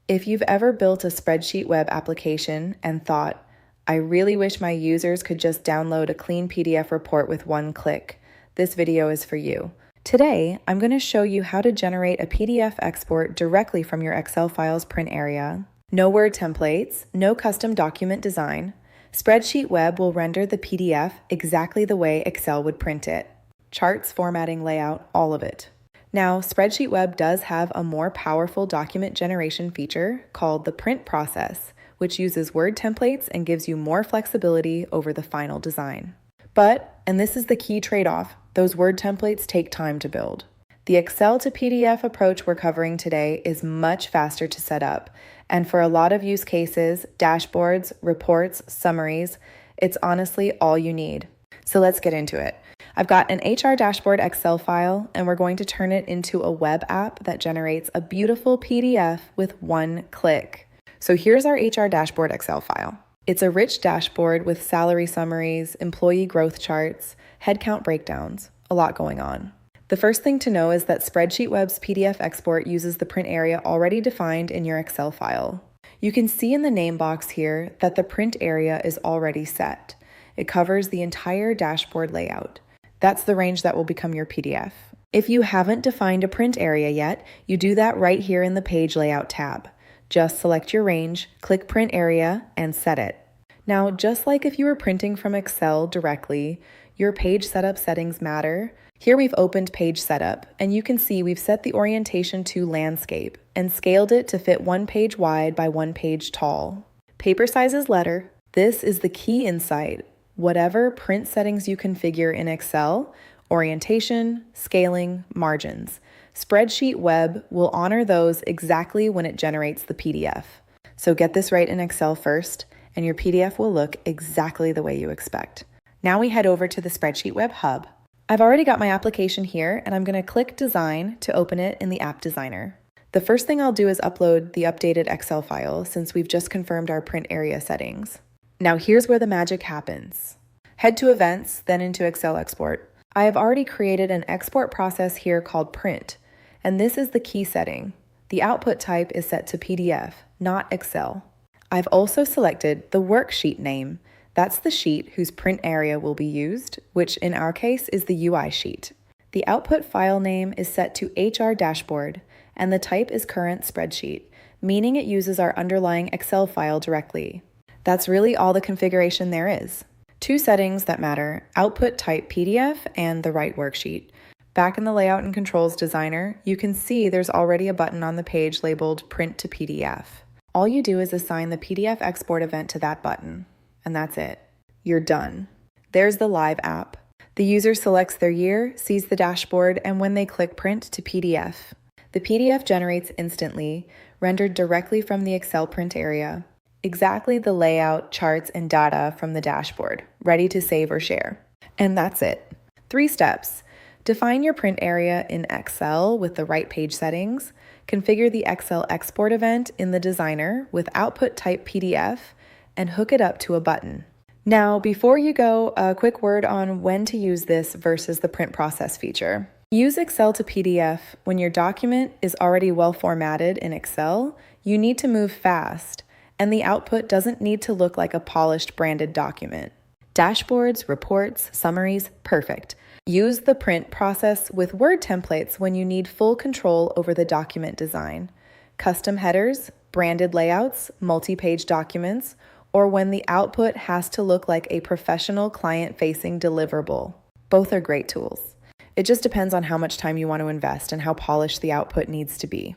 If you've ever built a SpreadsheetWeb application and thought, I really wish my users could just download a clean PDF report with one click, this video is for you. Today, I'm going to show you how to generate a PDF export directly from your Excel file's print area. No Word templates, no custom document design. SpreadsheetWeb will render the PDF exactly the way Excel would print it. Charts, formatting, layout, all of it. Now, SpreadsheetWeb does have a more powerful document generation feature called the print process, which uses Word templates and gives you more flexibility over the final design. But, and this is the key trade-off, those Word templates take time to build. The Excel to PDF approach we're covering today is much faster to set up, and for a lot of use cases, dashboards, reports, summaries, it's honestly all you need. So let's get into it. I've got an HR dashboard Excel file, and we're going to turn it into a web app that generates a beautiful PDF with one click. So here's our HR dashboard Excel file. It's a rich dashboard with salary summaries, employee growth charts, headcount breakdowns, a lot going on. The first thing to know is that SpreadsheetWeb's PDF export uses the print area already defined in your Excel file. You can see in the name box here that the print area is already set. It covers the entire dashboard layout. That's the range that will become your PDF. If you haven't defined a print area yet, you do that right here in the Page Layout tab. Just select your range, click Print Area, and set it. Now, just like if you were printing from Excel directly, your page setup settings matter. Here we've opened Page Setup, and you can see we've set the orientation to landscape and scaled it to fit 1 page wide by 1 page tall. Paper size is letter. This is the key insight. Whatever print settings you configure in Excel, orientation, scaling, margins, SpreadsheetWeb will honor those exactly when it generates the PDF. So get this right in Excel first, and your PDF will look exactly the way you expect. Now we head over to the SpreadsheetWeb hub. I've already got my application here, and I'm going to click Design to open it in the App Designer. The first thing I'll do is upload the updated Excel file since we've just confirmed our print area settings. Now here's where the magic happens. Head to Events, then into Excel Export. I have already created an export process here called Print, and this is the key setting. The output type is set to PDF, not Excel. I've also selected the worksheet name. That's the sheet whose print area will be used, which in our case is the UI sheet. The output file name is set to HR Dashboard, and the type is current spreadsheet, meaning it uses our underlying Excel file directly. That's really all the configuration there is. 2 settings that matter, output type PDF and the right worksheet. Back in the Layout and Controls Designer, you can see there's already a button on the page labeled Print to PDF. All you do is assign the PDF export event to that button, and that's it. You're done. There's the live app. The user selects their year, sees the dashboard, and when they click Print to PDF, the PDF generates instantly, rendered directly from the Excel print area. Exactly the layout, charts, and data from the dashboard, ready to save or share. And that's it. 3 steps. Define your print area in Excel with the right page settings, configure the Excel export event in the designer with output type PDF, and hook it up to a button. Now, before you go, a quick word on when to use this versus the print process feature. Use Excel to PDF when your document is already well formatted in Excel. You need to move fast, and the output doesn't need to look like a polished branded document. Dashboards, reports, summaries, perfect. Use the print process with Word templates when you need full control over the document design. Custom headers, branded layouts, multi-page documents, or when the output has to look like a professional client-facing deliverable. Both are great tools. It just depends on how much time you want to invest and how polished the output needs to be.